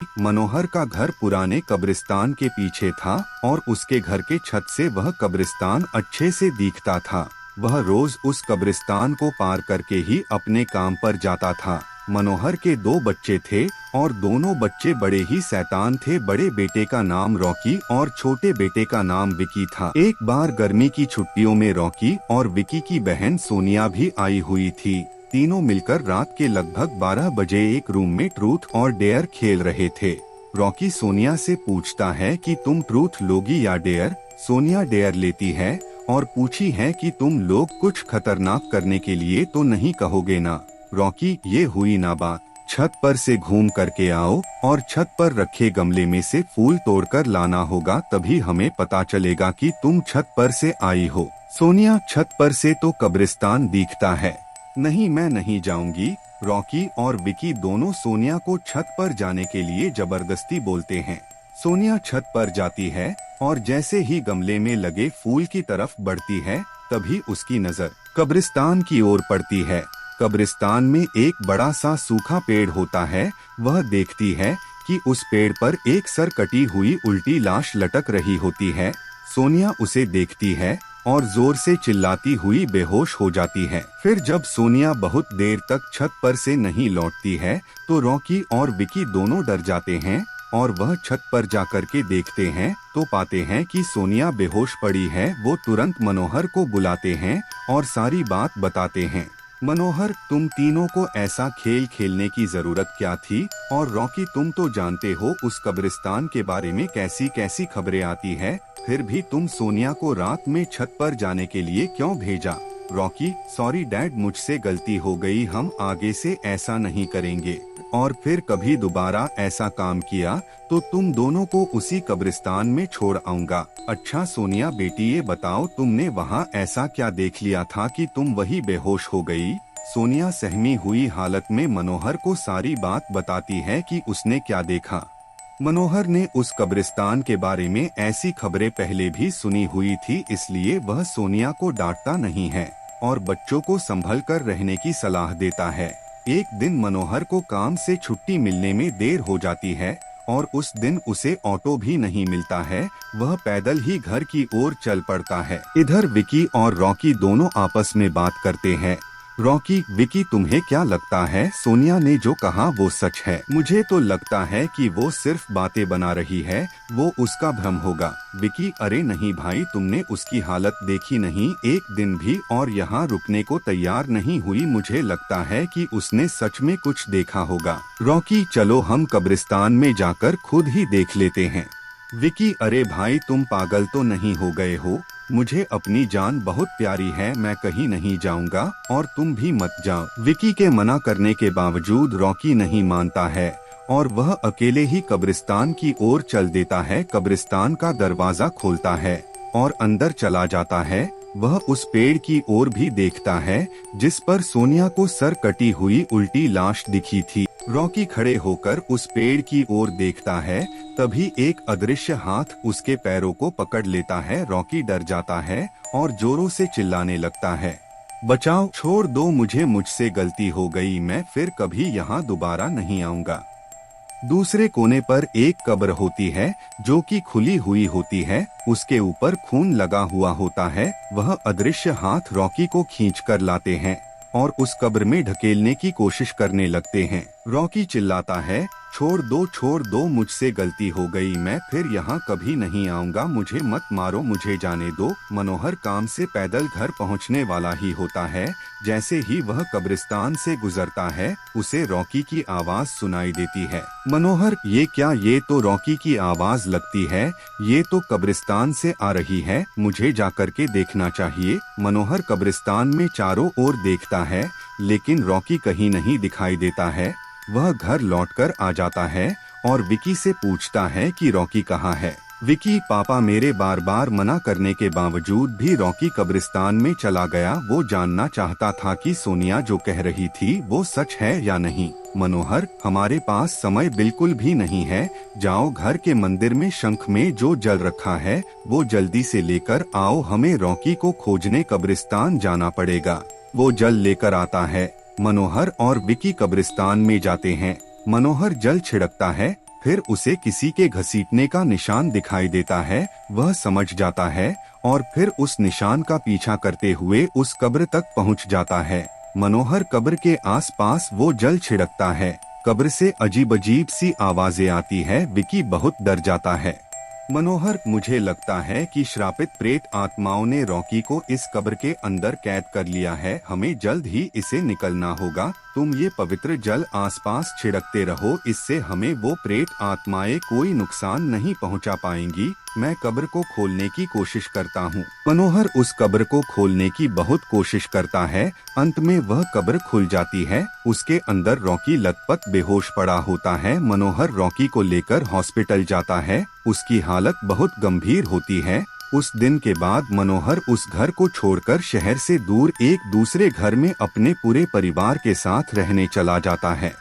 मनोहर का घर पुराने कब्रिस्तान के पीछे था और उसके घर के छत से वह कब्रिस्तान अच्छे से दिखता था। वह रोज उस कब्रिस्तान को पार करके ही अपने काम पर जाता था। मनोहर के दो बच्चे थे और दोनों बच्चे बड़े ही शैतान थे। बड़े बेटे का नाम रॉकी और छोटे बेटे का नाम विकी था। एक बार गर्मी की छुट्टियों में रॉकी और विकी की बहन सोनिया भी आई हुई थी। तीनों मिलकर रात के लगभग 12 बजे एक रूम में ट्रूथ और डेयर खेल रहे थे। रॉकी सोनिया से पूछता है कि तुम ट्रूथ लोगी या डेयर। सोनिया डेयर लेती है और पूछी है कि तुम लोग कुछ खतरनाक करने के लिए तो नहीं कहोगे ना। रॉकी, ये हुई ना बात, छत पर से घूम करके आओ और छत पर रखे गमले में से फूल तोड़कर लाना होगा, तभी हमें पता चलेगा कि तुम छत पर से आई हो। सोनिया, छत पर से तो कब्रिस्तान दिखता है। नहीं, मैं नहीं जाऊंगी। रॉकी और विकी दोनों सोनिया को छत पर जाने के लिए जबरदस्ती बोलते हैं। सोनिया छत पर जाती है और जैसे ही गमले में लगे फूल की तरफ बढ़ती है, तभी उसकी नजर कब्रिस्तान की ओर पड़ती है। कब्रिस्तान में एक बड़ा सा सूखा पेड़ होता है। वह देखती है कि उस पेड़ पर एक सर कटी हुई उल्टी लाश लटक रही होती है। सोनिया उसे देखती है और जोर से चिल्लाती हुई बेहोश हो जाती है। फिर जब सोनिया बहुत देर तक छत पर से नहीं लौटती है, तो रॉकी और विकी दोनों डर जाते हैं और वह छत पर जाकर के देखते हैं तो पाते हैं कि सोनिया बेहोश पड़ी है। वो तुरंत मनोहर को बुलाते हैं और सारी बात बताते हैं। मनोहर, तुम तीनों को ऐसा खेल खेलने की जरूरत क्या थी? और रॉकी, तुम तो जानते हो उस कब्रिस्तान के बारे में कैसी कैसी खबरें आती है, फिर भी तुम सोनिया को रात में छत पर जाने के लिए क्यों भेजा? रॉकी, सॉरी डैड, मुझसे गलती हो गई, हम आगे से ऐसा नहीं करेंगे और फिर कभी दोबारा ऐसा काम किया तो तुम दोनों को उसी कब्रिस्तान में छोड़ आऊंगा। अच्छा सोनिया बेटी, ये बताओ तुमने वहाँ ऐसा क्या देख लिया था कि तुम वही बेहोश हो गई? सोनिया सहमी हुई हालत में मनोहर को सारी बात बताती है कि उसने क्या देखा। मनोहर ने उस कब्रिस्तान के बारे में ऐसी खबरें पहले भी सुनी हुई थी, इसलिए वह सोनिया को डांटता नहीं है और बच्चों को संभल कर रहने की सलाह देता है। एक दिन मनोहर को काम से छुट्टी मिलने में देर हो जाती है और उस दिन उसे ऑटो भी नहीं मिलता है। वह पैदल ही घर की ओर चल पड़ता है। इधर विकी और रॉकी दोनों आपस में बात करते हैं। रॉकी, विकी, तुम्हें क्या लगता है सोनिया ने जो कहा वो सच है? मुझे तो लगता है कि वो सिर्फ बातें बना रही है, वो उसका भ्रम होगा। विकी, अरे नहीं भाई, तुमने उसकी हालत देखी नहीं, एक दिन भी और यहाँ रुकने को तैयार नहीं हुई। मुझे लगता है कि उसने सच में कुछ देखा होगा। रॉकी, चलो हम कब्रिस्तान में जाकर खुद ही देख लेते हैं। विकी, अरे भाई, तुम पागल तो नहीं हो गए हो? मुझे अपनी जान बहुत प्यारी है, मैं कहीं नहीं जाऊंगा और तुम भी मत जाओ। विकी के मना करने के बावजूद रॉकी नहीं मानता है और वह अकेले ही कब्रिस्तान की ओर चल देता है। कब्रिस्तान का दरवाजा खोलता है और अंदर चला जाता है। वह उस पेड़ की ओर भी देखता है जिस पर सोनिया को सर कटी हुई उल्टी लाश दिखी थी। रॉकी खड़े होकर उस पेड़ की ओर देखता है, तभी एक अदृश्य हाथ उसके पैरों को पकड़ लेता है। रॉकी डर जाता है और जोरों से चिल्लाने लगता है, बचाओ, छोड़ दो मुझे, मुझसे गलती हो गई, मैं फिर कभी यहाँ दोबारा नहीं आऊंगा। दूसरे कोने पर एक कब्र होती है जो कि खुली हुई होती है, उसके ऊपर खून लगा हुआ होता है। वह अदृश्य हाथ रॉकी को खींच कर लाते हैं और उस कब्र में ढकेलने की कोशिश करने लगते हैं। रॉकी चिल्लाता है, छोड़ दो, मुझसे गलती हो गई, मैं फिर यहाँ कभी नहीं आऊंगा, मुझे मत मारो, मुझे जाने दो। मनोहर काम से पैदल घर पहुँचने वाला ही होता है। जैसे ही वह कब्रिस्तान से गुजरता है, उसे रॉकी की आवाज सुनाई देती है। मनोहर, ये क्या? ये तो रॉकी की आवाज लगती है, ये तो कब्रिस्तान से आ रही है, मुझे जाकर के देखना चाहिए। मनोहर कब्रिस्तान में चारों ओर देखता है, लेकिन रॉकी कहीं नहीं दिखाई देता है। वह घर लौटकर आ जाता है और विकी से पूछता है कि रॉकी कहाँ है। विकी, पापा मेरे बार बार मना करने के बावजूद भी रॉकी कब्रिस्तान में चला गया। वो जानना चाहता था कि सोनिया जो कह रही थी वो सच है या नहीं। मनोहर, हमारे पास समय बिल्कुल भी नहीं है, जाओ घर के मंदिर में शंख में जो जल रखा है वो जल्दी से लेकर आओ, हमें रॉकी को खोजने कब्रिस्तान जाना पड़ेगा। वो जल लेकर आता है। मनोहर और विकी कब्रिस्तान में जाते हैं। मनोहर जल छिड़कता है फिर उसे किसी के घसीटने का निशान दिखाई देता है। वह समझ जाता है और फिर उस निशान का पीछा करते हुए उस कब्र तक पहुंच जाता है। मनोहर कब्र के आसपास वो जल छिड़कता है। कब्र से अजीब अजीब सी आवाजें आती है। विकी बहुत डर जाता है। मनोहर, मुझे लगता है कि श्रापित प्रेत आत्माओं ने रॉकी को इस कब्र के अंदर कैद कर लिया है। हमें जल्द ही इसे निकलना होगा। तुम ये पवित्र जल आसपास छिड़कते रहो, इससे हमें वो प्रेत आत्माएं कोई नुकसान नहीं पहुंचा पाएंगी। मैं कब्र को खोलने की कोशिश करता हूँ। मनोहर उस कब्र को खोलने की बहुत कोशिश करता है। अंत में वह कब्र खुल जाती है। उसके अंदर रॉकी लथपथ बेहोश पड़ा होता है। मनोहर रॉकी को लेकर हॉस्पिटल जाता है। उसकी हालत बहुत गंभीर होती है। उस दिन के बाद मनोहर उस घर को छोड़कर शहर से दूर एक दूसरे घर में अपने पूरे परिवार के साथ रहने चला जाता है।